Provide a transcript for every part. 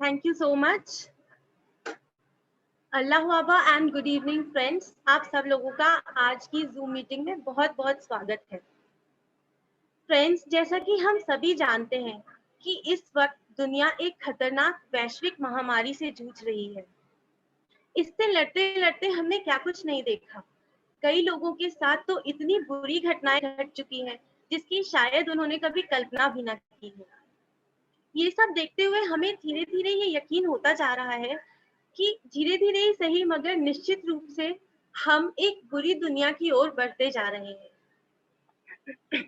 Thank you so much. अल्लाह वाबा and good evening friends. आप सब लोगों का आज की जूम मीटिंग में बहुत बहुत स्वागत है। फ्रेंड्स, जैसा कि हम सभी जानते हैं कि इस वक्त दुनिया एक खतरनाक वैश्विक महामारी से जूझ रही है। इससे लड़ते लड़ते हमने क्या कुछ नहीं देखा। कई लोगों के साथ तो इतनी बुरी घटनाएं घट चुकी हैं जिसकी शायद उन्होंने कभी कल्पना भी न की हो। ये सब देखते हुए हमें धीरे धीरे ये यकीन होता जा रहा है कि धीरे धीरे ही सही मगर निश्चित रूप से हम एक बुरी दुनिया की ओर बढ़ते जा रहे हैं।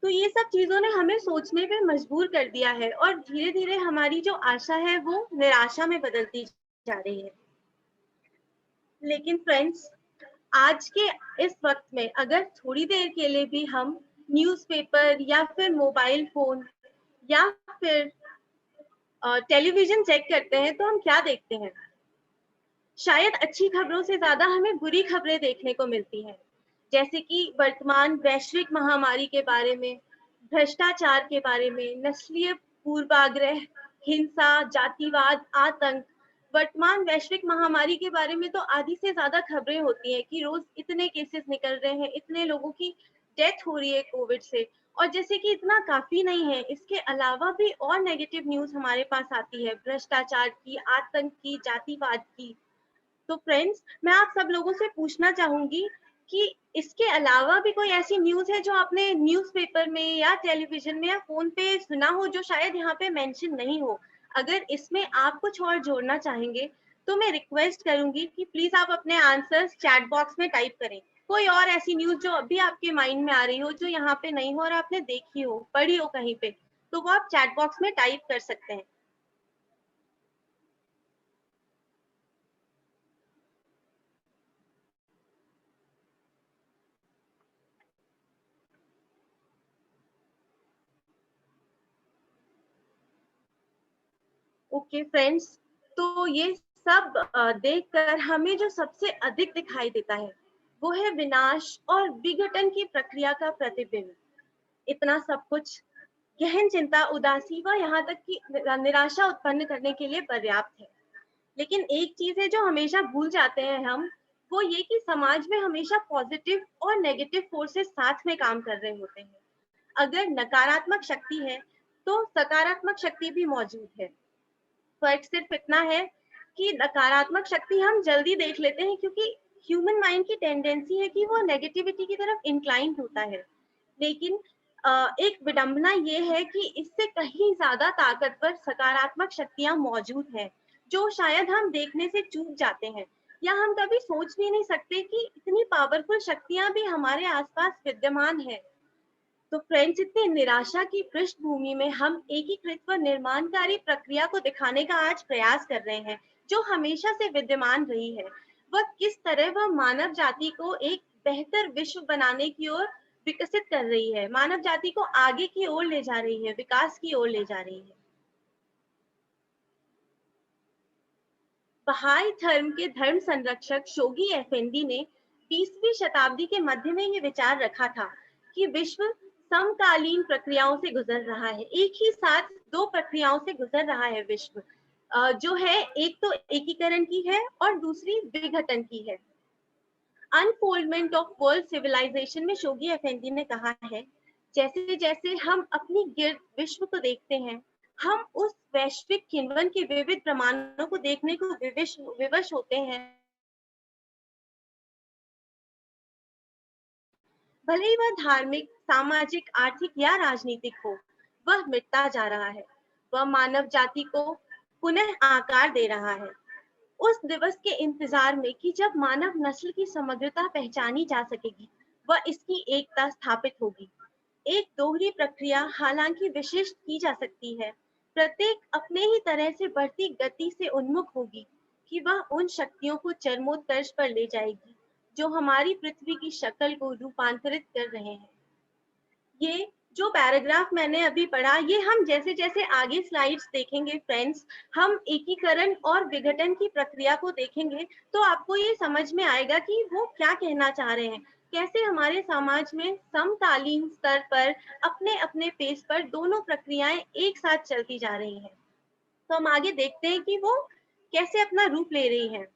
तो ये सब चीजों ने हमें सोचने पे मजबूर कर दिया है और धीरे धीरे हमारी जो आशा है वो निराशा में बदलती जा रही है। लेकिन फ्रेंड्स, आज के इस वक्त में अगर थोड़ी देर के लिए भी हम न्यूज़पेपर या फिर मोबाइल फोन या फिर टेलीविजन चेक करते हैं तो हम क्या देखते हैं? शायद अच्छी खबरों से ज्यादा हमें बुरी खबरें देखने को मिलती हैं, जैसे कि वर्तमान वैश्विक महामारी के बारे में, भ्रष्टाचार के बारे में, नस्लीय पूर्वाग्रह, हिंसा, जातिवाद, आतंक। वर्तमान वैश्विक महामारी के बारे में तो आधी से ज्यादा खबरें होती हैं कि रोज इतने केसेस निकल रहे हैं, इतने लोगों की डेथ हो रही है कोविड से। और जैसे कि इतना काफी नहीं है, इसके अलावा भी और नेगेटिव न्यूज हमारे पास आती है, भ्रष्टाचार की, आतंक की, जातिवाद की। तो फ्रेंड्स, मैं आप सब लोगों से पूछना चाहूंगी कि इसके अलावा भी कोई ऐसी न्यूज है जो आपने न्यूज़पेपर में या टेलीविजन में या फोन पे सुना हो जो शायद यहाँ पे मेंशन नहीं हो। अगर इसमें आप कुछ और जोड़ना चाहेंगे तो मैं रिक्वेस्ट करूंगी कि प्लीज आप अपने आंसर्स चैट बॉक्स में टाइप करें। कोई और ऐसी न्यूज जो अभी आपके माइंड में आ रही हो, जो यहाँ पे नहीं हो और आपने देखी हो, पढ़ी हो कहीं पे, तो वो आप चैट बॉक्स में टाइप कर सकते हैं। ओके फ्रेंड्स, तो ये सब देखकर हमें जो सबसे अधिक दिखाई देता है वो है विनाश और विघटन की प्रक्रिया का प्रतिबिंब। इतना सब कुछ गहन चिंता, उदासी व यहाँ तक कि निराशा उत्पन्न करने के लिए पर्याप्त है। लेकिन एक चीज है जो हमेशा भूल जाते हैं हम, वो ये कि समाज में हमेशा पॉजिटिव और नेगेटिव फोर्सेस साथ में काम कर रहे होते हैं। अगर नकारात्मक शक्ति है तो सकारात्मक शक्ति भी मौजूद है। फर्क सिर्फ इतना है कि नकारात्मक शक्ति हम जल्दी देख लेते हैं क्योंकि ह्यूमन माइंड की टेंडेंसी है कि वो नेगेटिविटी की तरफ इंक्लाइंड होता है। लेकिन एक विडंबना ये है कि इससे कहीं ज्यादा ताकतवर सकारात्मक शक्तियां मौजूद हैं जो शायद हम देखने से चूक जाते हैं, या हम कभी सोच भी नहीं सकते कि इतनी पावरफुल शक्तियां भी हमारे आसपास विद्यमान है। तो फ्रेंड्स, इतनी निराशा की पृष्ठभूमि में हम एकीकृत व निर्माणकारी प्रक्रिया को दिखाने का आज प्रयास कर रहे हैं जो हमेशा से विद्यमान रही है। वह किस तरह वह मानव जाति को एक बेहतर विश्व बनाने की ओर विकसित कर रही है, मानव जाति को आगे की ओर ले जा रही है, विकास की ओर ले जा रही है। बहाई धर्म के धर्म संरक्षक शोगी एफेंदी ने 20वीं शताब्दी के मध्य में ये विचार रखा था कि विश्व समकालीन प्रक्रियाओं से गुजर रहा है, एक ही साथ दो प्रक्रियाओं से गुजर रहा है विश्व। जो है, एक तो एकीकरण की है और दूसरी विघटन की है। अनफोल्डमेंट ऑफ वर्ल्ड सिविलाइजेशन में शोगी एफेंदी ने कहा है, जैसे जैसे हम अपनी गिर्द विश्व को देखते हैं, हम उस वैश्विक किण्वन के विविध प्रमाणों को देखने को विवश होते हैं। भले ही वह धार्मिक, सामाजिक, आर्थिक या राजनीतिक हो, वह मिटता जा रहा है। वह मानव जाति को पुनः आकार दे रहा है, उस दिवस के इंतजार में कि जब मानव नस्ल की समग्रता पहचानी जा सकेगी, वह इसकी एकता स्थापित होगी। एक दोहरी प्रक्रिया हालांकि विशिष्ट की जा सकती है, प्रत्येक अपने ही तरह से बढ़ती गति से उन्मुख होगी कि वह उन शक्तियों को चरमोत्कर्ष पर ले जाएगी जो हमारी पृथ्वी की शक्ल को रूपांतरित कर रहे हैं। ये जो पैराग्राफ मैंने अभी पढ़ा, ये हम जैसे जैसे आगे स्लाइड्स देखेंगे फ्रेंड्स, हम एकीकरण और विघटन की प्रक्रिया को देखेंगे तो आपको ये समझ में आएगा कि वो क्या कहना चाह रहे हैं, कैसे हमारे समाज में समकालीन स्तर पर अपने अपने पेस पर दोनों प्रक्रियाएं एक साथ चलती जा रही हैं। तो हम आगे देखते हैं कि वो कैसे अपना रूप ले रही हैं।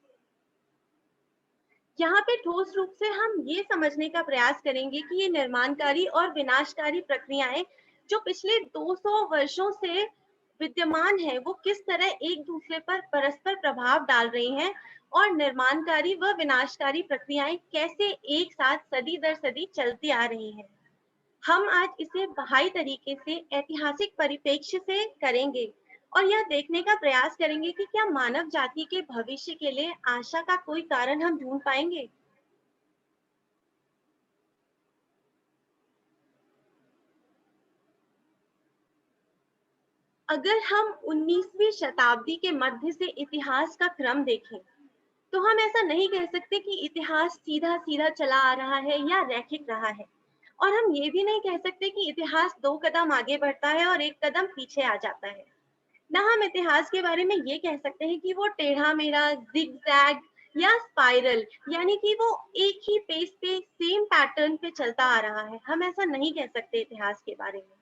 यहाँ पे ठोस रूप से हम ये समझने का प्रयास करेंगे कि ये निर्माणकारी और विनाशकारी प्रक्रियाएं जो पिछले 200 वर्षों से विद्यमान है, वो किस तरह एक दूसरे पर परस्पर प्रभाव डाल रही हैं और निर्माणकारी व विनाशकारी प्रक्रियाएं कैसे एक साथ सदी दर सदी चलती आ रही हैं। हम आज इसे बहाई तरीके से ऐतिहासिक परिप्रेक्ष्य से करेंगे और यह देखने का प्रयास करेंगे कि क्या मानव जाति के भविष्य के लिए आशा का कोई कारण हम ढूंढ पाएंगे। अगर हम 19वीं शताब्दी के मध्य से इतिहास का क्रम देखें, तो हम ऐसा नहीं कह सकते कि इतिहास सीधा सीधा चला आ रहा है या रैखिक रहा है, और हम ये भी नहीं कह सकते कि इतिहास 2 कदम आगे बढ़ता है और 1 कदम पीछे आ जाता है। ना हम इतिहास के बारे में ये कह सकते हैं कि वो टेढ़ा मेढ़ा, जिगजैग या स्पाइरल, यानी कि वो एक ही पेस पे सेम पैटर्न पे चलता आ रहा है। हम ऐसा नहीं कह सकते इतिहास के बारे में।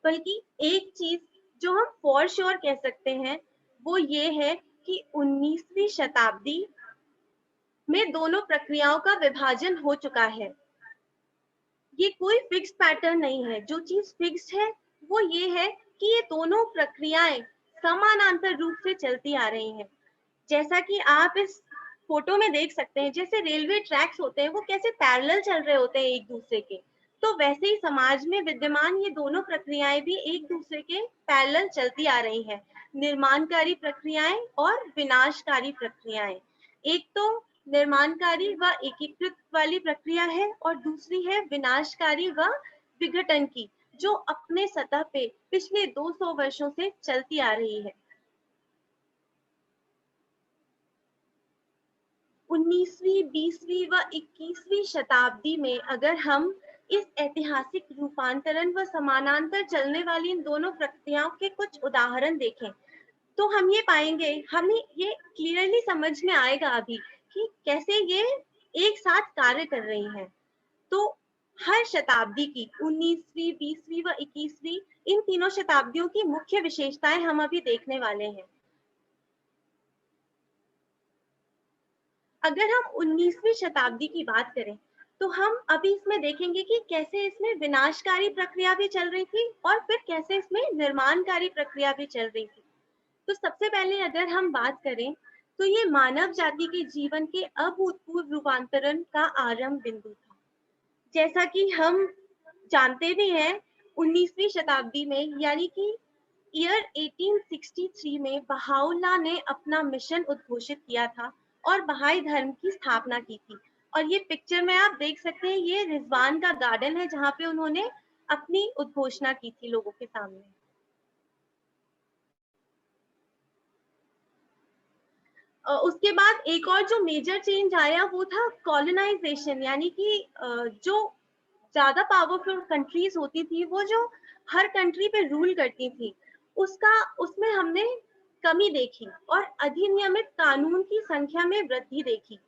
बल्कि एक चीज जो हम फॉर श्योर कह सकते हैं, वो ये है कि 19वीं शताब्दी में दोनों प्रक्रियाओं का विभाजन हो चुका है। ये कोई फिक्स्ड पैटर्न नहीं है। जो चीज फिक्स्ड है वो ये है कि ये दोनों प्रक्रियाएं समानांतर रूप से चलती आ रही हैं। जैसा कि आप इस फोटो में देख सकते हैं, जैसे रेलवे ट्रैक्स होते हैं वो कैसे पैरेलल चल रहे होते हैं एक दूसरे के, तो वैसे ही समाज में विद्यमान ये दोनों प्रक्रियाएं भी एक दूसरे के पैरेलल चलती आ रही हैं। निर्माणकारी प्रक्रियाएं और विनाशकारी प्रक्रियाएं। एक तो निर्माणकारी व एकीकृत वाली प्रक्रिया है और दूसरी है विनाशकारी व विघटन की, जो अपने सतह पे पिछले 200 वर्षों से चलती आ रही है। 19वीं, 20वीं व 21वीं शताब्दी में अगर हम इस ऐतिहासिक रूपांतरण व समानांतर चलने वाली इन दोनों प्रक्रियाओं के कुछ उदाहरण देखें, तो हम ये पाएंगे, हमें ये क्लियरली समझ में आएगा अभी कि कैसे ये एक साथ कार्य कर रही हैं। तो हर शताब्दी की 19वीं, 20वीं व 21वीं, इन तीनों शताब्दियों की मुख्य विशेषताएं हम अभी देखने वाले हैं। अगर हम 19वीं शताब्दी की बात करें, तो हम अभी इसमें देखेंगे कि कैसे इसमें विनाशकारी प्रक्रिया भी चल रही थी और फिर कैसे इसमें निर्माणकारी प्रक्रिया भी चल रही थी। तो सबसे पहले अगर हम बात करें, तो ये मानव जाति के जीवन के अभूतपूर्व रूपांतरण का आरंभ बिंदु था। जैसा कि हम जानते भी हैं, 19वीं शताब्दी में यानी कि ईयर 1863 में बहाउल्लाह ने अपना मिशन उद्घोषित किया था और बहाई धर्म की स्थापना की थी। और ये पिक्चर में आप देख सकते हैं, ये रिजवान का गार्डन है जहाँ पे उन्होंने अपनी उद्घोषणा की थी लोगों के सामने। उसके बाद एक और जो मेजर चेंज आया वो था कॉलोनाइजेशन, यानी कि जो ज्यादा पावरफुल कंट्रीज होती थी, वो जो हर कंट्री पे रूल करती थी, उसमें हमने कमी देखी और अधिनियमित कानून की संख्या में वृद्धि देखी।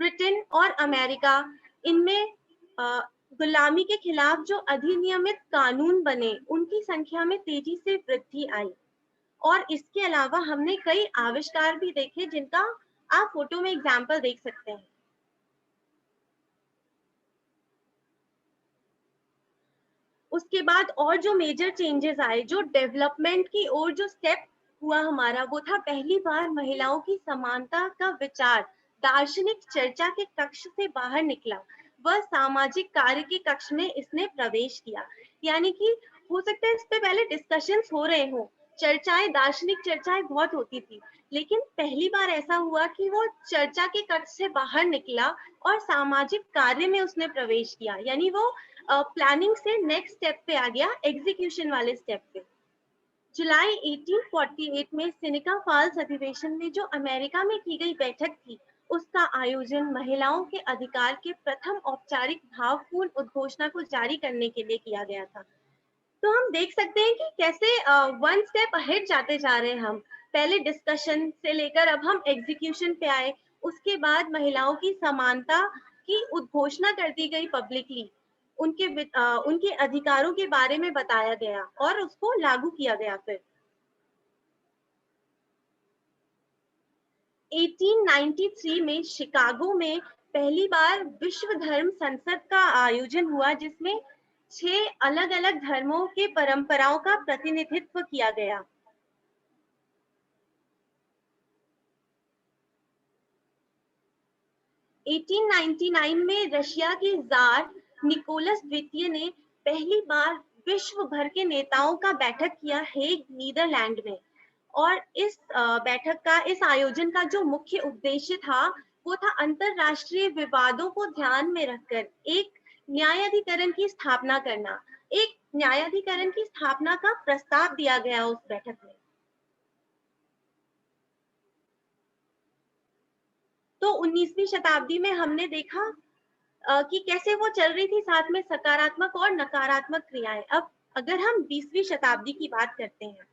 ब्रिटेन और अमेरिका, इनमें गुलामी के खिलाफ जो अधिनियमित कानून बने, उनकी संख्या में तेजी से वृद्धि आई। और इसके अलावा हमने कई आविष्कार भी देखे जिनका आप फोटो में एग्जाम्पल देख सकते हैं। उसके बाद और जो मेजर चेंजेस आए, जो डेवलपमेंट की ओर जो स्टेप हुआ हमारा, वो था पहली बार महिलाओं की समानता का विचार दार्शनिक चर्चा के कक्ष से बाहर निकला, वह सामाजिक कार्य के कक्ष में इसने प्रवेश किया। यानी कि हो सकता है इस पे पहले डिस्कशंस हो रहे हो, चर्चाएं, दार्शनिक चर्चाएं बहुत होती थी, लेकिन पहली बार ऐसा हुआ कि वो चर्चा के कक्ष से बाहर निकला और सामाजिक कार्य में उसने प्रवेश किया। यानी वो प्लानिंग से नेक्स्ट स्टेप पे आ गया, एग्जीक्यूशन वाले स्टेप पे। जुलाई 1848 में सिनेका फॉल्स अधिवेशन में जो अमेरिका में की गई बैठक थी, उसका आयोजन महिलाओं के अधिकार के प्रथम औपचारिक भावपूर्ण उद्घोषणा को जारी करने के लिए किया गया था। तो हम देख सकते हैं कि कैसे वन स्टेप अहेड जाते जा रहे हैं हम। पहले डिस्कशन से लेकर अब हम एग्जीक्यूशन पे आए, उसके बाद महिलाओं की समानता की उद्घोषणा कर दी गई पब्लिकली, उनके अधिकारों के बारे में बताया गया और उसको लागू किया गया। फिर 1893 में शिकागो में पहली बार विश्व धर्म संसद का आयोजन हुआ, जिसमें 6 अलग-अलग धर्मों के परंपराओं का प्रतिनिधित्व किया गया। एटीन 1999 में रशिया के जार निकोलस द्वितीय ने पहली बार विश्व भर के नेताओं का बैठक किया हेग, नीदरलैंड में। और इस आयोजन का जो मुख्य उद्देश्य था वो था अंतरराष्ट्रीय विवादों को ध्यान में रखकर एक न्यायाधिकरण की स्थापना करना। एक न्यायाधिकरण की स्थापना का प्रस्ताव दिया गया उस बैठक में। तो 19वीं शताब्दी में हमने देखा कि कैसे वो चल रही थी, साथ में सकारात्मक और नकारात्मक क्रियाएं। अब अगर हम 20वीं शताब्दी की बात करते हैं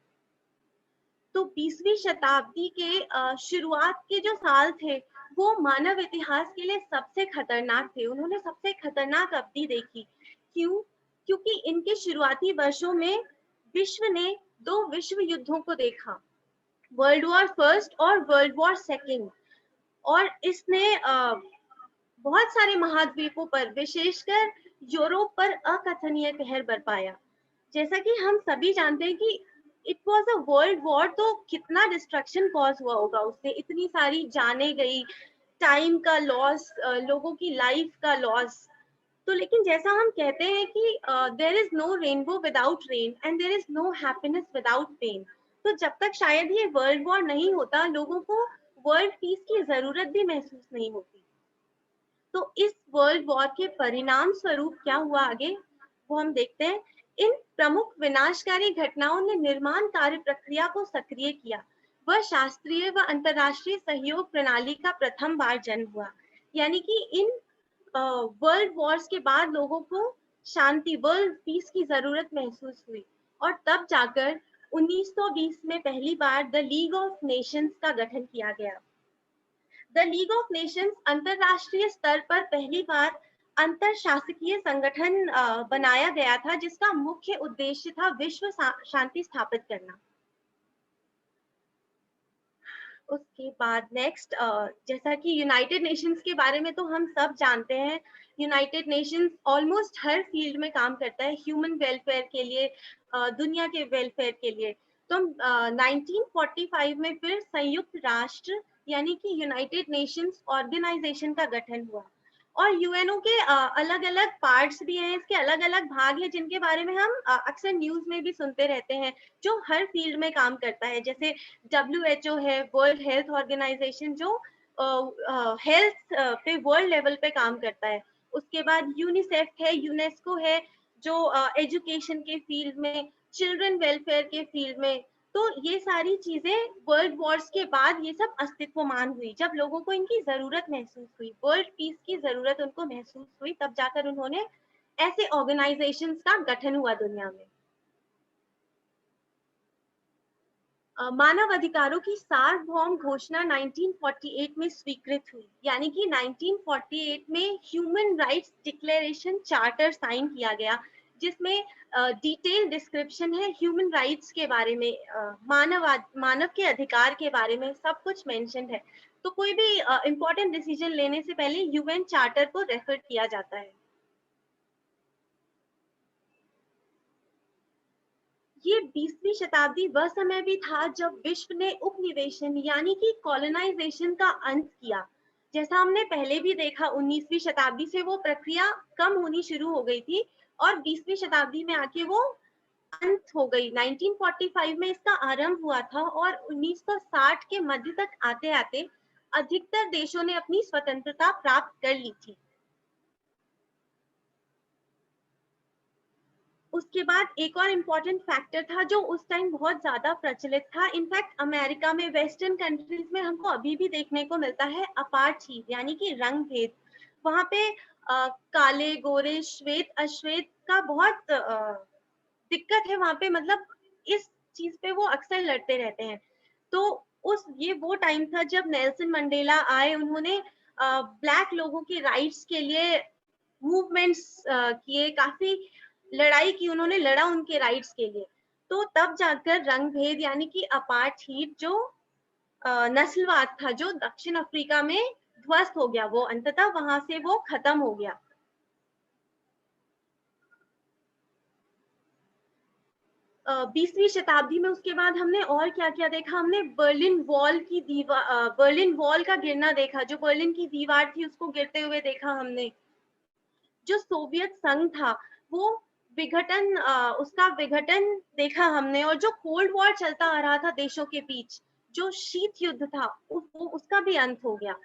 तो 20वीं शताब्दी के शुरुआत के जो साल थे वो मानव इतिहास के लिए सबसे खतरनाक थे। उन्होंने सबसे खतरनाक अवधि देखी। क्यों? क्योंकि इनके शुरुआती वर्षों में विश्व ने 2 विश्व युद्धों को देखा, वर्ल्ड वॉर फर्स्ट और वर्ल्ड वॉर सेकेंड। और इसने बहुत सारे महाद्वीपों पर, विशेषकर यूरोप पर अकथनीय कहर बरपाया। जैसा कि हम सभी जानते हैं कि it was a world war, तो कितना डिस्ट्रक्शन कॉज हुआ होगा उससे, इतनी सारी जाने गई, टाइम का लॉस, लोगों की लाइफ का लॉस। तो लेकिन जैसा हम कहते हैं कि there is no rainbow without rain and there is no happiness without pain. तो जब तक शायद ये वर्ल्ड वॉर नहीं होता, लोगों को वर्ल्ड पीस की जरूरत भी महसूस नहीं होती। तो इस वर्ल्ड वॉर के परिणाम स्वरूप क्या हुआ आगे, वो हम देखते हैं। इन प्रमुख विनाशकारी घटनाओं ने निर्माण कार्य प्रक्रिया को सक्रिय किया। वह शास्त्रीय व अंतरराष्ट्रीय सहयोग प्रणाली का प्रथम बार जन्म हुआ। यानी कि इन वर्ल्ड वॉर्स के बाद लोगों को शांति, वर्ल्ड पीस की जरूरत महसूस हुई। और तब जाकर 1920 में पहली बार द लीग ऑफ नेशंस का गठन किया गया। द लीग ऑफ नेशंस अंतरराष्ट्रीय स्तर पर पहली बार अंतर शासकीय संगठन बनाया गया था, जिसका मुख्य उद्देश्य था विश्व शांति स्थापित करना। उसके बाद नेक्स्ट, जैसा कि यूनाइटेड नेशंस के बारे में तो हम सब जानते हैं। यूनाइटेड नेशंस ऑलमोस्ट हर फील्ड में काम करता है, ह्यूमन वेलफेयर के लिए, दुनिया के वेलफेयर के लिए। तो 1945 में फिर संयुक्त राष्ट्र यानी कि यूनाइटेड नेशंस ऑर्गेनाइजेशन का गठन हुआ। और यूएनओ के अलग अलग पार्ट्स भी हैं, इसके अलग अलग भाग हैं, जिनके बारे में हम अक्सर न्यूज में भी सुनते रहते हैं, जो हर फील्ड में काम करता है। जैसे WHO है, वर्ल्ड हेल्थ ऑर्गेनाइजेशन, जो हेल्थ पे वर्ल्ड लेवल पे काम करता है। उसके बाद यूनिसेफ है, यूनेस्को है, जो एजुकेशन के फील्ड में, चिल्ड्रन वेलफेयर के फील्ड में। तो ये सारी चीजें वर्ल्ड वॉर्स के बाद ये सब अस्तित्वमान हुई, जब लोगों को इनकी जरूरत महसूस हुई, वर्ल्ड पीस की जरूरत उनको महसूस हुई, तब जाकर उन्होंने ऐसे ऑर्गेनाइजेशंस का गठन हुआ दुनिया में। मानव अधिकारों की सार्वभौम घोषणा 1948 में स्वीकृत हुई। यानी कि 1948 में human rights declaration charter sign किया गया, जिसमें डिटेल डिस्क्रिप्शन है ह्यूमन राइट्स के बारे में, मानव के अधिकार के बारे में सब कुछ मेंशन है। तो कोई भी इंपॉर्टेंट डिसीजन लेने से पहले यूएन चार्टर को रेफर किया जाता है। ये 20वीं शताब्दी वह समय भी था जब विश्व ने उपनिवेशन यानी कि कॉलोनाइजेशन का अंत किया। जैसा हमने पहले भी देखा, 19वीं शताब्दी से वो प्रक्रिया कम होनी शुरू हो गई थी और 20वीं शताब्दी में आके वो अंत हो गई। 1945 में इसका आरंभ हुआ था और 1960 के मध्य तक आते आते अधिकतर देशों ने अपनी स्वतंत्रता प्राप्त कर ली थी। उसके बाद एक और इम्पोर्टेंट फैक्टर था जो उस टाइम बहुत ज्यादा प्रचलित था, इनफैक्ट अमेरिका में, वेस्टर्न कंट्रीज में हमको अभी भी देखने को मिलता है, अपार्थाइड यानी कि रंग भेद। वहां पे काले, गोरे, श्वेत, अश्वेत का बहुत दिक्कत है वहां पे, मतलब इस चीज पे वो अक्सर लड़ते रहते हैं। तो ये वो टाइम था जब नेल्सन मंडेला आए, उन्होंने ब्लैक लोगों के राइट्स के लिए मूवमेंट्स किए, काफी लड़ाई की उन्होंने, लड़ा उनके राइट्स के लिए। तो तब जाकर रंग भेद यानी कि अपार्थाइड जो नस्लवाद था जो दक्षिण अफ्रीका में ध्वस्त हो गया, वो अंततः वहां से वो खत्म हो गया। 20वीं शताब्दी में उसके बाद हमने और क्या क्या देखा, हमने बर्लिन वॉल का गिरना देखा, जो बर्लिन की दीवार थी उसको गिरते हुए देखा हमने। जो सोवियत संघ था वो उसका विघटन देखा हमने, और जो कोल्ड वॉर चलता आ रहा था देशों के बीच, जो शीत युद्ध था उसका भी अंत हो गया।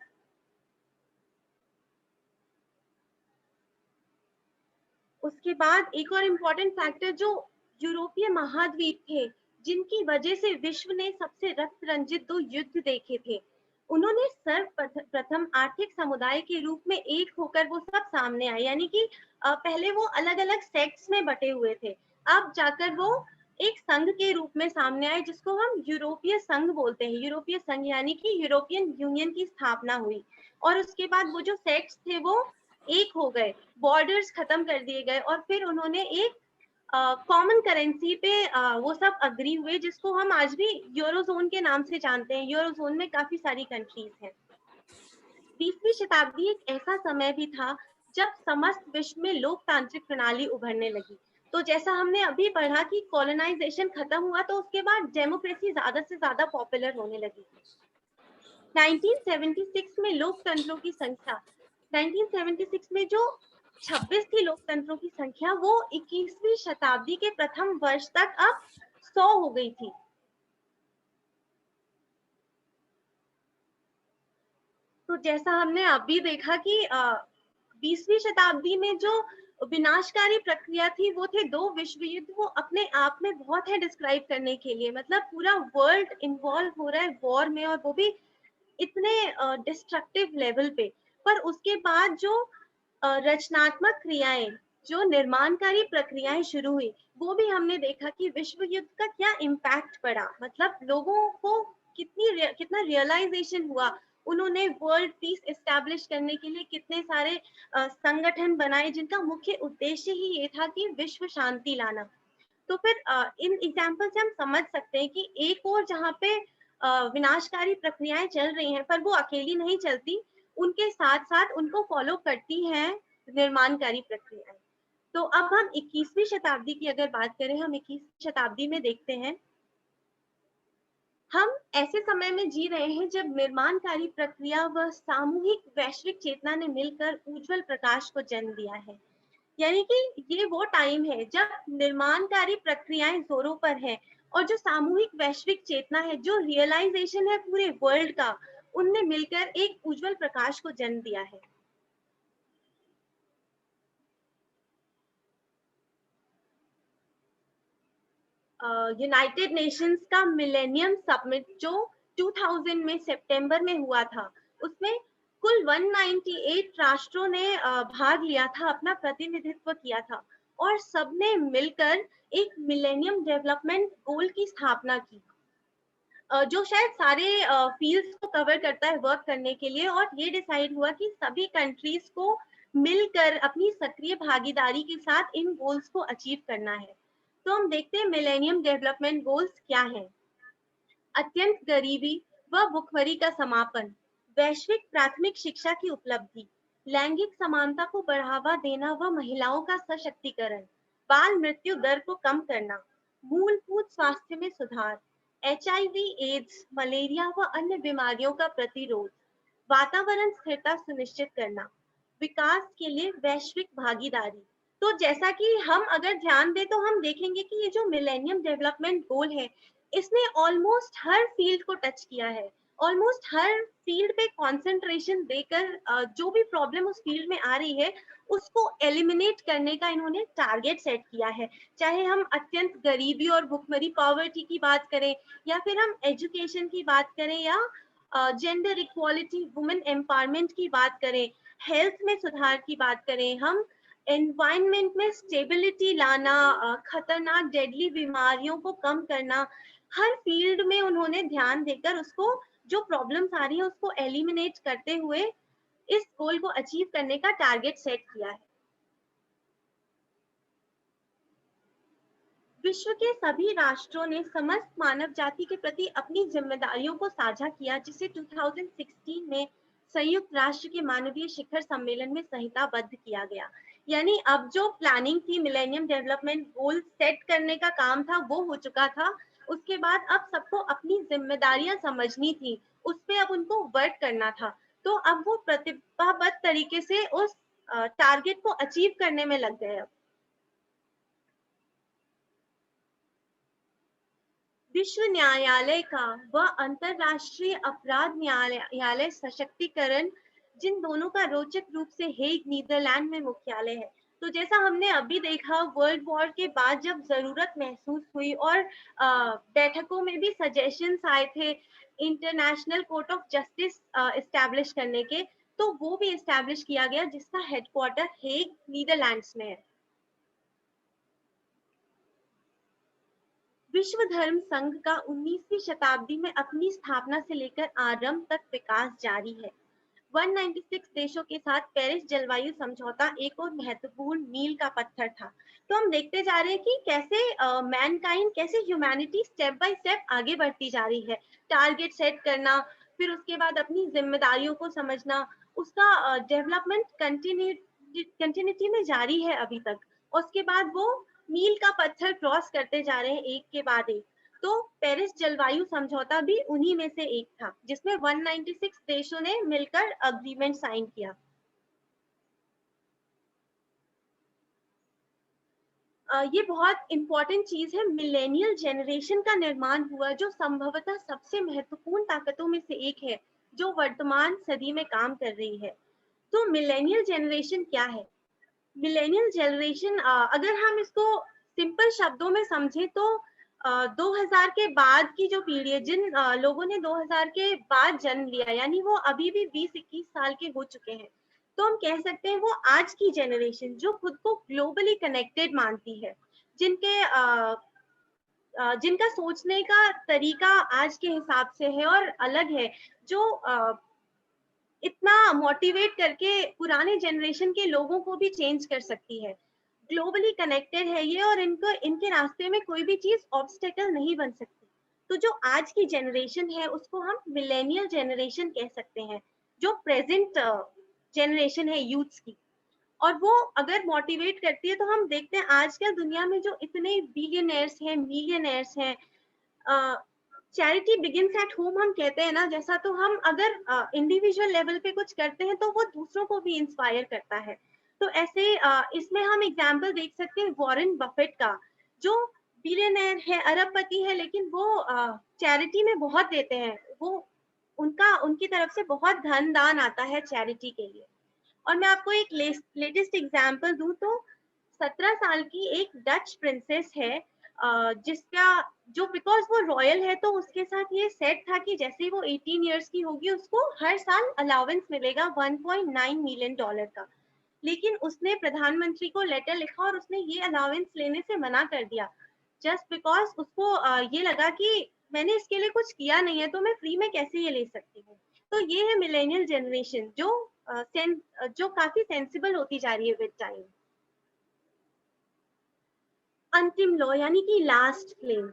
उसके बाद एक और इम्पोर्टेंट फैक्टर, जो यूरोपीय महाद्वीप थे जिनकी वजह से विश्व ने सबसे रक्त रंजित 2 युद्ध देखे थे, उन्होंने सर्वप्रथम आर्थिक समुदाय के रूप में एक होकर वो सब सामने आए। यानी कि पहले वो अलग अलग सेक्ट्स में बटे हुए थे, अब जाकर वो एक संघ के रूप में सामने आए, जिसको हम यूरोपीय संघ बोलते हैं। यूरोपीय संघ यानी कि यूरोपियन यूनियन की स्थापना हुई, और उसके बाद वो जो सेक्ट्स थे वो एक हो गए, बॉर्डर्स खत्म कर दिए गए, और फिर उन्होंने एक कॉमन करेंसी पे वो सब अग्री हुए, जिसको हम आज भी यूरोजोन के नाम से जानते हैं। यूरोजोन में काफी सारी कंट्रीज हैं। 20वीं शताब्दी एक ऐसा समय भी था जब समस्त विश्व में लोकतांत्रिक प्रणाली उभरने लगी। तो जैसा हमने अभी पढ़ा कि कॉलोनाइजेशन खत्म हुआ, तो उसके बाद डेमोक्रेसी ज्यादा से ज्यादा पॉपुलर होने लगी। 1976 में लोकतंत्रों की संख्या, 1976 में जो 26 थी लोकतंत्रों की संख्या, वो 21वीं शताब्दी के प्रथम वर्ष तक अब 100 हो गई थी। तो जैसा हमने अभी देखा कि 20वीं शताब्दी में जो विनाशकारी प्रक्रिया थी वो थे 2 विश्व युद्ध। वो अपने आप में बहुत है डिस्क्राइब करने के लिए, मतलब पूरा वर्ल्ड इन्वॉल्व हो रहा है वॉर में, और वो भी इतने डिस्ट्रक्टिव लेवल पे। पर उसके बाद जो रचनात्मक क्रियाएं, जो निर्माणकारी प्रक्रियाएं शुरू हुई, वो भी हमने देखा कि विश्व युद्ध का क्या इम्पैक्ट पड़ा, मतलब लोगों को कितना रियलाइजेशन हुआ। उन्होंने वर्ल्ड पीस एस्टैब्लिश करने के लिए कितने सारे संगठन बनाए, जिनका मुख्य उद्देश्य ही ये था कि विश्व शांति लाना। तो फिर इन एग्जाम्पल से हम समझ सकते हैं कि एक और जहाँ पे विनाशकारी प्रक्रियाएं चल रही हैं, पर वो अकेली नहीं चलती, उनके साथ साथ उनको फॉलो करती हैं निर्माणकारी प्रक्रियाएं। तो अब हम 21वीं शताब्दी की अगर बात करें, हम 21वीं शताब्दी में देखते हैं, हम ऐसे समय में जी रहे हैं जब निर्माणकारी प्रक्रिया व सामूहिक वैश्विक चेतना ने मिलकर उज्जवल प्रकाश को जन्म दिया है। यानी कि ये वो टाइम है जब निर्माणकारी प्रक्रियाएं जोरों पर है, और जो सामूहिक वैश्विक चेतना है, जो रियलाइजेशन है पूरे वर्ल्ड का, उनने मिलकर एक उज्जवल प्रकाश को जन्म दिया है। यूनाइटेड नेशंस का मिलेनियम समिट जो 2000 में सितंबर में हुआ था, उसमें कुल 198 राष्ट्रों ने भाग लिया था, अपना प्रतिनिधित्व किया था, और सबने मिलकर एक मिलेनियम डेवलपमेंट गोल की स्थापना की, जो शायद सारे फील्ड्स को कवर करता है वर्क करने के लिए। और ये डिसाइड हुआ कि सभी कंट्रीज को मिलकर अपनी सक्रिय भागीदारी के साथ इन गोल्स को अचीव करना है। तो हम देखते हैं मिलेनियम डेवलपमेंट गोल्स क्या हैं। अत्यंत गरीबी व भुखमरी का समापन, वैश्विक प्राथमिक शिक्षा की उपलब्धि, लैंगिक समानता को बढ़ावा देना व महिलाओं का सशक्तिकरण, बाल मृत्यु दर को कम करना, मूलभूत स्वास्थ्य में सुधार, एचआईवी एड्स मलेरिया व अन्य बीमारियों का प्रतिरोध, वातावरण स्थिरता सुनिश्चित करना, विकास के लिए वैश्विक भागीदारी। तो जैसा कि हम अगर ध्यान दें, तो हम देखेंगे कि ये जो मिलेनियम डेवलपमेंट गोल है, इसने ऑलमोस्ट हर फील्ड को टच किया है। ऑलमोस्ट हर फील्ड पे कंसंट्रेशन देकर जो भी प्रॉब्लम उस फील्ड में आ रही है, उसको एलिमिनेट करने का इन्होंने टारगेट सेट किया है। चाहे हम अत्यंत गरीबी और भुखमरी पॉवर्टी की बात करें, या फिर हम एजुकेशन की बात करें, या जेंडर इक्वालिटी वुमेन एम्पावरमेंट की बात करें, हेल्थ में सुधार की बात करें, हम एनवायरनमेंट में स्टेबिलिटी लाना, खतरनाक डेडली बीमारियों को कम करना, हर फील्ड में उन्होंने ध्यान देकर उसको, जो प्रॉब्लम्स आ रही है उसको एलिमिनेट करते हुए इस गोल को अचीव करने का टारगेट सेट किया है। विश्व के सभी राष्ट्रों ने समस्त मानव जाति के प्रति अपनी जिम्मेदारियों को साझा किया, जिसे 2016 में संयुक्त राष्ट्र के मानवीय शिखर सम्मेलन में संहिताबद्ध किया गया। यानी अब जो प्लानिंग थी, मिलेनियम डेवलपमेंट गोल सेट करने का काम था, वो हो चुका था। उसके बाद अब सबको अपनी जिम्मेदारियां समझनी थी, उस पे अब उनको वर्क करना था। तो अब वो प्रतिभाबद्ध तरीके से उस टारगेट को अचीव करने में लग गए। अब विश्व न्यायालय का व अंतरराष्ट्रीय अपराध न्यायालय सशक्तिकरण, जिन दोनों का रोचक रूप से हेग नीदरलैंड में मुख्यालय है। तो जैसा हमने अभी देखा, वर्ल्ड वॉर के बाद जब जरूरत महसूस हुई और बैठकों में भी सजेशंस आए थे international court of justice establish करने के, तो वो भी एस्टैब्लिश किया गया, जिसका हेडक्वार्टर हेग नीदरलैंड्स में है। विश्व धर्म संघ का 19वीं शताब्दी में अपनी स्थापना से लेकर आरंभ तक विकास जारी है। 196 देशों के साथ पेरिस जलवायु समझौता एक और महत्वपूर्ण मील का पत्थर था। तो हम देखते जा रहे हैं कि कैसे मैनकाइंड, कैसे ह्यूमैनिटी स्टेप बाय स्टेप आगे बढ़ती जा रही है। टारगेट सेट करना, फिर उसके बाद अपनी जिम्मेदारियों को समझना, उसका डेवलपमेंट कंटिन्यूटी में जारी है अभी तक। उसके बाद वो मील का पत्थर क्रॉस करते जा रहे हैं एक के बाद एक। तो पेरिस जलवायु समझौता भी उन्हीं में से एक था, जिसमें 196 देशों ने मिलकर अग्रीमेंट साइन किया। ये बहुत इंपॉर्टेंट चीज है। मिलेनियल जनरेशन का निर्माण हुआ, जो संभवतः सबसे महत्वपूर्ण ताकतों में से एक है, जो वर्तमान सदी में काम कर रही है। तो मिलेनियल जनरेशन क्या है? मिलेनियल जनरेशन, अगर हम इसको सिंपल शब्दों में समझे तो 2000 के बाद की जो पीढ़ी है, जिन लोगों ने 2000 के बाद जन्म लिया, यानी वो अभी भी 20-21 साल के हो चुके हैं, तो हम कह सकते हैं वो आज की जनरेशन जो खुद को ग्लोबली कनेक्टेड मानती है, जिनके जिनका सोचने का तरीका आज के हिसाब से है और अलग है, जो इतना मोटिवेट करके पुराने जनरेशन के लोगों को भी चेंज कर सकती है। ग्लोबली कनेक्टेड है ये, और इनको इनके रास्ते में कोई भी चीज ऑब्स्टेकल नहीं बन सकती। तो जो आज की जनरेशन है, उसको हम मिलेनियल जनरेशन कह सकते हैं, जो प्रेजेंट जनरेशन है यूथ्स की। और वो अगर मोटिवेट करती है, तो हम देखते हैं आज क्या दुनिया में जो इतने बिलियनर्स हैं, मिलियनर्स हैं, चैरिटी बिगिंस एट होम हम कहते हैं ना, जैसा, तो हम अगर इंडिविजुअल लेवल पे कुछ करते हैं, तो वो दूसरों को भी इंस्पायर करता है। तो ऐसे इसमें हम एग्जांपल देख सकते हैं वॉरेन बफेट का, जो बिलियनर है, अरबपति है, लेकिन वो चैरिटी में बहुत देते हैं। वो उनकी तरफ से बहुत धन दान आता है चैरिटी के लिए। और मैं आपको एक लेटेस्ट एग्जांपल दूं तो 17 साल की एक डच प्रिंसेस है, जिसका, जो बिकॉज वो रॉयल है, तो उसके साथ ये सेट था कि जैसे ही वो 18 इयर्स की होगी, उसको हर साल अलाउंस मिलेगा $1.9 मिलियन का। लेकिन उसने प्रधानमंत्री को लेटर लिखा और उसने ये अलाउंस लेने से मना कर दिया, जस्ट बिकॉज उसको ये लगा कि मैंने इसके लिए कुछ किया नहीं है, तो मैं फ्री में कैसे ये ले सकती हूँ। तो ये है मिलेनियल जनरेशन, जो काफी सेंसिबल होती जा रही है विद टाइम। अंतिम लॉ यानी कि लास्ट क्लेम,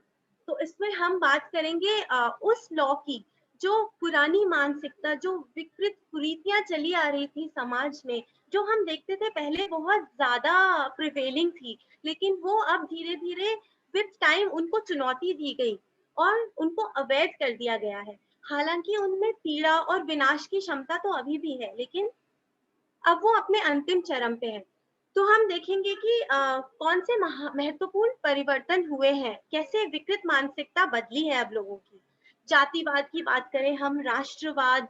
तो इसमें हम बात करेंगे उस लॉ की, जो पुरानी मानसिकता, जो विकृत कुरीतियां चली आ रही थी समाज में, जो हम देखते थे पहले बहुत ज्यादा प्रिवेलिंग थी, लेकिन वो अब धीरे धीरे विद टाइम उनको चुनौती दी गई और उनको अवैध कर दिया गया है। हालांकि उनमें पीड़ा और विनाश की क्षमता तो अभी भी है, लेकिन अब वो अपने अंतिम चरम पे है। तो हम देखेंगे कि कौन से महत्वपूर्ण परिवर्तन हुए हैं, कैसे विकृत मानसिकता बदली है अब लोगों की। जातिवाद की बात करें हम, राष्ट्रवाद,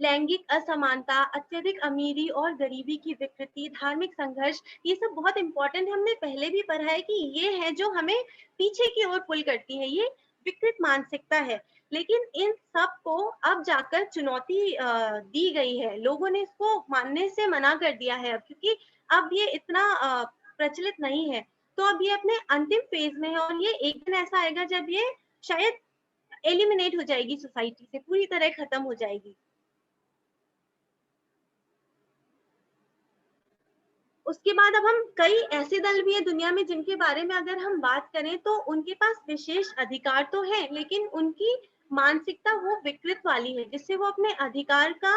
लैंगिक असमानता, अत्यधिक अमीरी और गरीबी की विकृति, धार्मिक संघर्ष, ये सब बहुत इंपॉर्टेंट है। हमने पहले भी पढ़ा है कि ये है जो हमें पीछे की ओर पुल करती है, ये विकृत मानसिकता है। लेकिन इन सब को अब जाकर चुनौती दी गई है, लोगों ने इसको मानने से मना कर दिया है अब, क्योंकि अब ये इतना प्रचलित नहीं है। तो अब ये अपने अंतिम फेज में है, और ये एक दिन ऐसा आएगा जब ये शायद एलिमिनेट हो जाएगी, सोसाइटी से पूरी तरह खत्म हो जाएगी। उसके बाद अब हम कई ऐसे दल भी है दुनिया में जिनके बारे में अगर हम बात करें तो उनके पास विशेष अधिकार तो है, लेकिन उनकी मानसिकता वो विकृत वाली है, जिससे वो अपने अधिकार का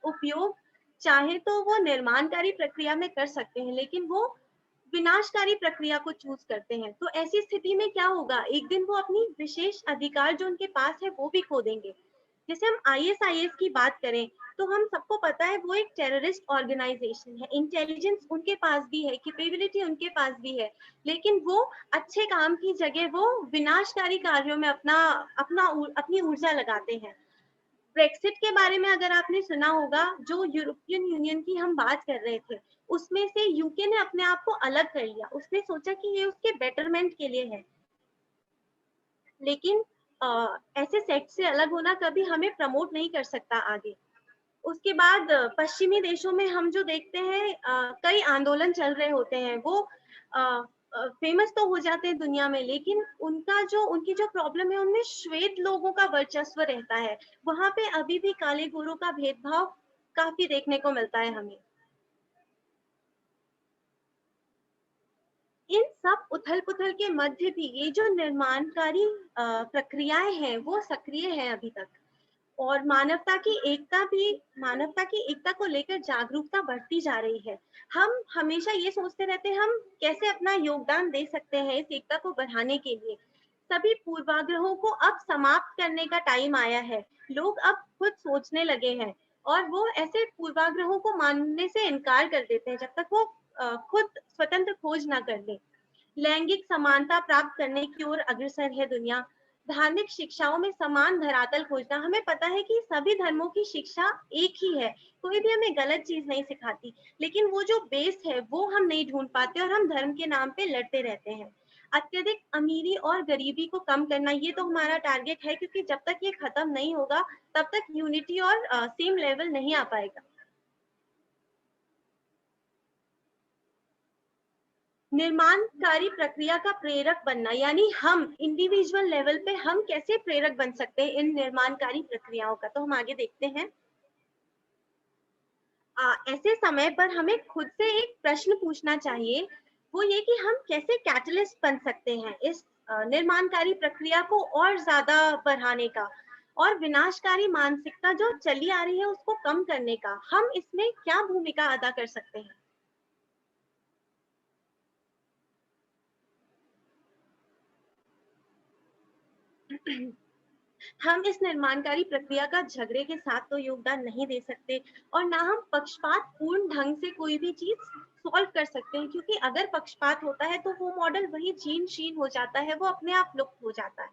उपयोग चाहे तो वो निर्माणकारी प्रक्रिया में कर सकते हैं, लेकिन वो विनाशकारी प्रक्रिया को चूज करते हैं। तो ऐसी स्थिति में क्या होगा, एक दिन वो अपनी विशेष अधिकार जो उनके पास है वो भी खो देंगे। जैसे हम आईएसआईएस की बात करें तो हम सबको पता है वो एक टेररिस्ट ऑर्गेनाइजेशन है, इंटेलिजेंस उनके पास भी है, कैपेबिलिटी उनके पास भी है, लेकिन वो अच्छे काम की जगह वो विनाशकारी कार्यों में अपनी ऊर्जा लगाते हैं। ब्रेक्सिट के बारे में अगर आपने सुना होगा, जो यूरोपियन यूनियन की हम बात कर रहे थे, उसमें से यूके ने अपने आप को अलग कर लिया। उसने सोचा कि ये उसके बेटरमेंट के लिए है, लेकिन ऐसे सेक्ट से अलग होना कभी हमें प्रमोट नहीं कर सकता आगे। उसके बाद पश्चिमी देशों में हम जो देखते हैं कई आंदोलन चल रहे होते हैं, वो फेमस तो हो जाते हैं दुनिया में, लेकिन उनकी जो प्रॉब्लम है उनमें श्वेत लोगों का वर्चस्व रहता है। वहां पे अभी भी काले गोरों का भेदभाव काफी देखने को मिलता है हमें। इन सब उथल पुथल के मध्य भी ये जो निर्माणकारी प्रक्रियाएं हैं वो सक्रिय है अभी तक, और मानवता की एकता को लेकर जागरूकता बढ़ती जा रही है। हम हमेशा ये सोचते रहते हैं हम कैसे अपना योगदान दे सकते हैं इस एकता को बढ़ाने के लिए। सभी पूर्वाग्रहों को अब समाप्त करने का टाइम आया है। लोग अब खुद सोचने लगे हैं, और वो ऐसे पूर्वाग्रहों को मानने से इनकार कर देते हैं जब तक वो खुद स्वतंत्र खोज ना कर ले। लैंगिक समानता प्राप्त करने की ओर अग्रसर है दुनिया। धार्मिक शिक्षाओं में समान धरातल खोजना, हमें पता है कि सभी धर्मों की शिक्षा एक ही है, कोई भी हमें गलत चीज नहीं सिखाती, लेकिन वो जो बेस है वो हम नहीं ढूंढ पाते और हम धर्म के नाम पे लड़ते रहते हैं। अत्यधिक अमीरी और गरीबी को कम करना, ये तो हमारा टारगेट है, क्योंकि जब तक ये खत्म नहीं होगा तब तक यूनिटी और सेम लेवल नहीं आ पाएगा। निर्माणकारी प्रक्रिया का प्रेरक बनना, यानी हम इंडिविजुअल लेवल पे हम कैसे प्रेरक बन सकते हैं इन निर्माणकारी प्रक्रियाओं का, तो हम आगे देखते हैं। ऐसे समय पर हमें खुद से एक प्रश्न पूछना चाहिए, वो ये कि हम कैसे कैटलिस्ट बन सकते हैं इस निर्माणकारी प्रक्रिया को और ज्यादा बढ़ाने का, और विनाशकारी मानसिकता जो चली आ रही है उसको कम करने का, हम इसमें क्या भूमिका अदा कर सकते हैं। हम इस निर्माणकारी प्रक्रिया का झगड़े के साथ तो योगदान नहीं दे सकते, और ना हम पक्षपात पूर्ण ढंग से कोई भी चीज सॉल्व कर सकते हैं, क्योंकि अगर पक्षपात होता है तो वो मॉडल वही जीर्ण शीर्ण हो जाता है, वो अपने आप लुप्त हो जाता है।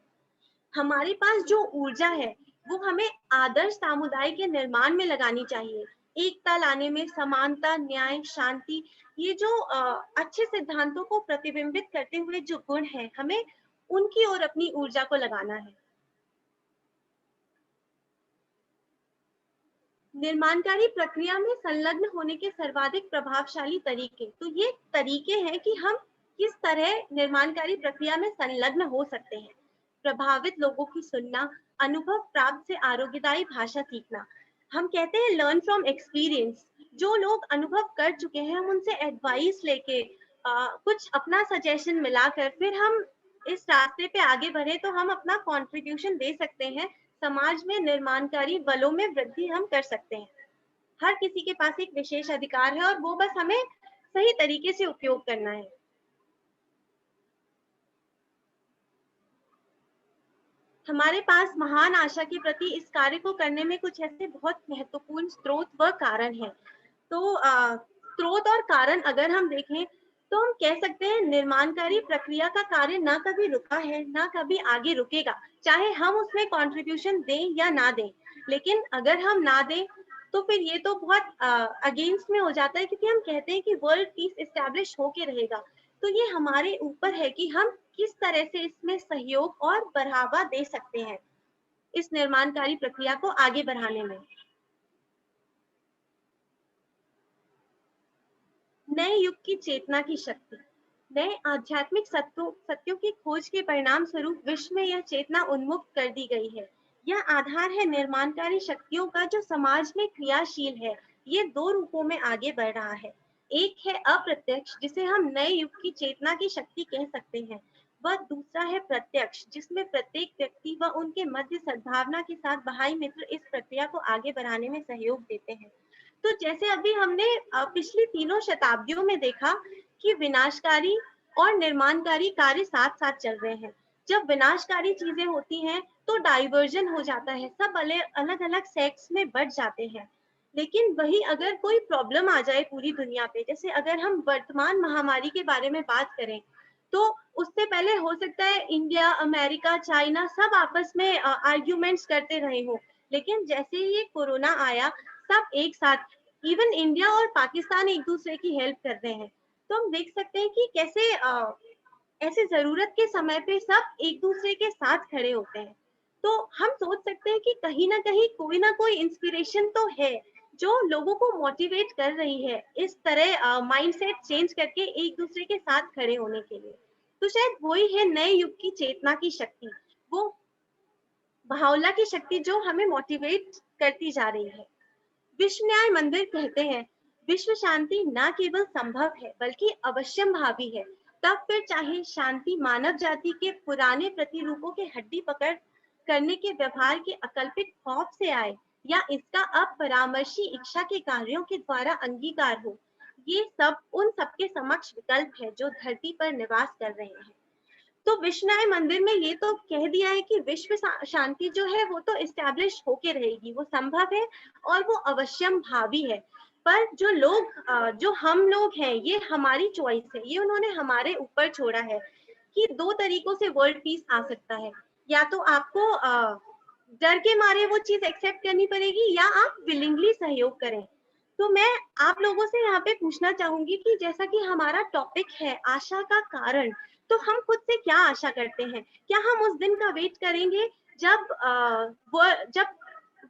हमारे पास जो ऊर्जा है वो हमें आदर्श समुदाय के निर्माण में लगानी चाहिए। एकता लाने में, समानता, न्याय, शांति, ये जो अच्छे सिद्धांतों को प्रतिबिंबित करते हुए जो गुण है, हमें उनकी ओर अपनी ऊर्जा को लगाना है। निर्माणकारी प्रक्रिया में संलग्न होने के सर्वाधिक प्रभावशाली तरीके, तो ये तरीके हैं कि हम किस तरह निर्माणकारी प्रक्रिया में संलग्न हो सकते हैं। प्रभावित लोगों की सुनना, अनुभव प्राप्त से आरोग्यदायी भाषा सीखना। हम कहते हैं लर्न फ्रॉम एक्सपीरियंस। जो लोग अनुभव कर चुके हैं हम उनसे एडवाइस लेके कुछ अपना सजेशन मिलाकर फिर हम इस रास्ते पे आगे बढ़े तो हम अपना कंट्रीब्यूशन दे सकते हैं। समाज में निर्माणकारी बलों में वृद्धि हम कर सकते हैं। हर किसी के पास एक विशेष अधिकार है और वो बस हमें सही तरीके से उपयोग करना है। हमारे पास महान आशा के प्रति इस कार्य को करने में कुछ ऐसे बहुत महत्वपूर्ण स्रोत व कारण है। तो स्रोत और कारण अगर हम देखें तो हम कह सकते हैं निर्माणकारी प्रक्रिया का कार्य ना कभी रुका है ना कभी आगे रुकेगा, चाहे हम उसमें कंट्रीब्यूशन दें या ना दें। लेकिन अगर हम ना दें तो फिर ये तो बहुत अगेंस्ट में हो जाता है, क्योंकि हम कहते हैं कि वर्ल्ड पीस एस्टैब्लिश होके रहेगा। तो ये हमारे ऊपर है कि हम किस तरह से इसमें सहयोग और बढ़ावा दे सकते हैं इस निर्माणकारी प्रक्रिया को आगे बढ़ाने में। नए युग की चेतना की शक्ति, नए आध्यात्मिक सत्यों की खोज के परिणाम स्वरूप विश्व में यह चेतना उन्मुक्त कर दी गई है। यह आधार है निर्माणकारी शक्तियों का जो समाज में क्रियाशील है। ये दो रूपों में आगे बढ़ रहा है। एक है अप्रत्यक्ष, जिसे हम नए युग की चेतना की शक्ति कह सकते हैं। वह दूसरा है प्रत्यक्ष, जिसमें प्रत्येक व्यक्ति व उनके मध्य सद्भावना के साथ बहाई मित्र इस प्रक्रिया को आगे बढ़ाने में सहयोग देते हैं। तो जैसे अभी हमने पिछली तीनों शताब्दियों में देखा कि विनाशकारी और निर्माणकारी कार्य साथ साथ चल रहे हैं। जब विनाशकारी चीजें होती हैं तो डाइवर्जन हो जाता है, सब अलग अलग सेक्ट्स में बढ़ जाते हैं। लेकिन वही अगर कोई प्रॉब्लम आ जाए पूरी दुनिया पे, जैसे अगर हम वर्तमान महामारी के बारे में बात करें, तो उससे पहले हो सकता है इंडिया, अमेरिका, चाइना सब आपस में आर्ग्यूमेंट्स करते रहे हो। लेकिन जैसे ही ये कोरोना आया, सब एक साथ, इवन इंडिया और पाकिस्तान एक दूसरे की हेल्प कर रहे हैं। तो हम देख सकते हैं कि कैसे ऐसे जरूरत के समय पे सब एक दूसरे के साथ खड़े होते हैं। तो हम सोच सकते हैं कि कहीं ना कोई इंस्पिरेशन तो है जो लोगों को मोटिवेट कर रही है इस तरह माइंडसेट चेंज करके एक दूसरे के साथ खड़े होने के लिए। तो शायद वही है नए युग की चेतना की शक्ति, वो भावना की शक्ति जो हमें मोटिवेट करती जा रही है। विश्व न्याय मंदिर कहते हैं, विश्व शांति न केवल संभव है बल्कि अवश्यंभावी है। तब फिर चाहे शांति मानव जाति के पुराने प्रतिरूपों के हड्डी पकड़ करने के व्यवहार के अकल्पित खौफ से आए, या इसका अपरामर्शी इच्छा के कार्यों के द्वारा अंगीकार हो, ये सब उन सबके समक्ष विकल्प है जो धरती पर निवास कर रहे हैं। तो विश्वनाय मंदिर में ये तो कह दिया है कि विश्व शांति जो है वो तो इस्टेब्लिश होके रहेगी, वो संभव है और वो अवश्यम भावी है। पर जो लोग जो हम लोग हैं, ये हमारी चॉइस है, ये उन्होंने हमारे ऊपर छोड़ा है कि दो तरीकों से वर्ल्ड पीस आ सकता है। या तो आपको डर के मारे वो चीज एक्सेप्ट करनी पड़ेगी, या आप विलिंगली सहयोग करें। तो मैं आप लोगों से यहाँ पे पूछना चाहूंगी कि जैसा कि हमारा टॉपिक है आशा का कारण, तो हम खुद से क्या आशा करते हैं? क्या हम उस दिन का वेट करेंगे जब जब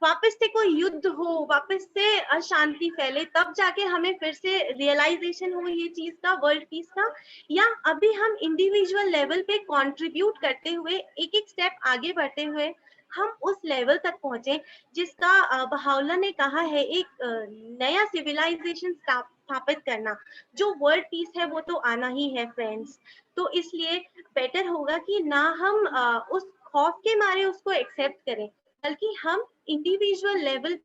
वापस से कोई युद्ध हो, वापस से अशांति फैले, तब जाके हमें फिर से रियलाइजेशन हो ये चीज का, वर्ल्ड पीस का? या अभी हम इंडिविजुअल लेवल पे कंट्रीब्यूट करते हुए एक एक स्टेप आगे बढ़ते हुए हम उस लेवल तक पहुंचे जिसका बहावला ने कहा है, एक नया सिविलाइजेशन स्थापित करना, जो वर्ल्ड पीस है वो तो आना ही है फ्रेंड्स। तो इसलिए बेटर होगा कि ना हम उस खौफ के मारे उसको एक्सेप्ट करें, बल्कि हम इंडिविजुअल लेवल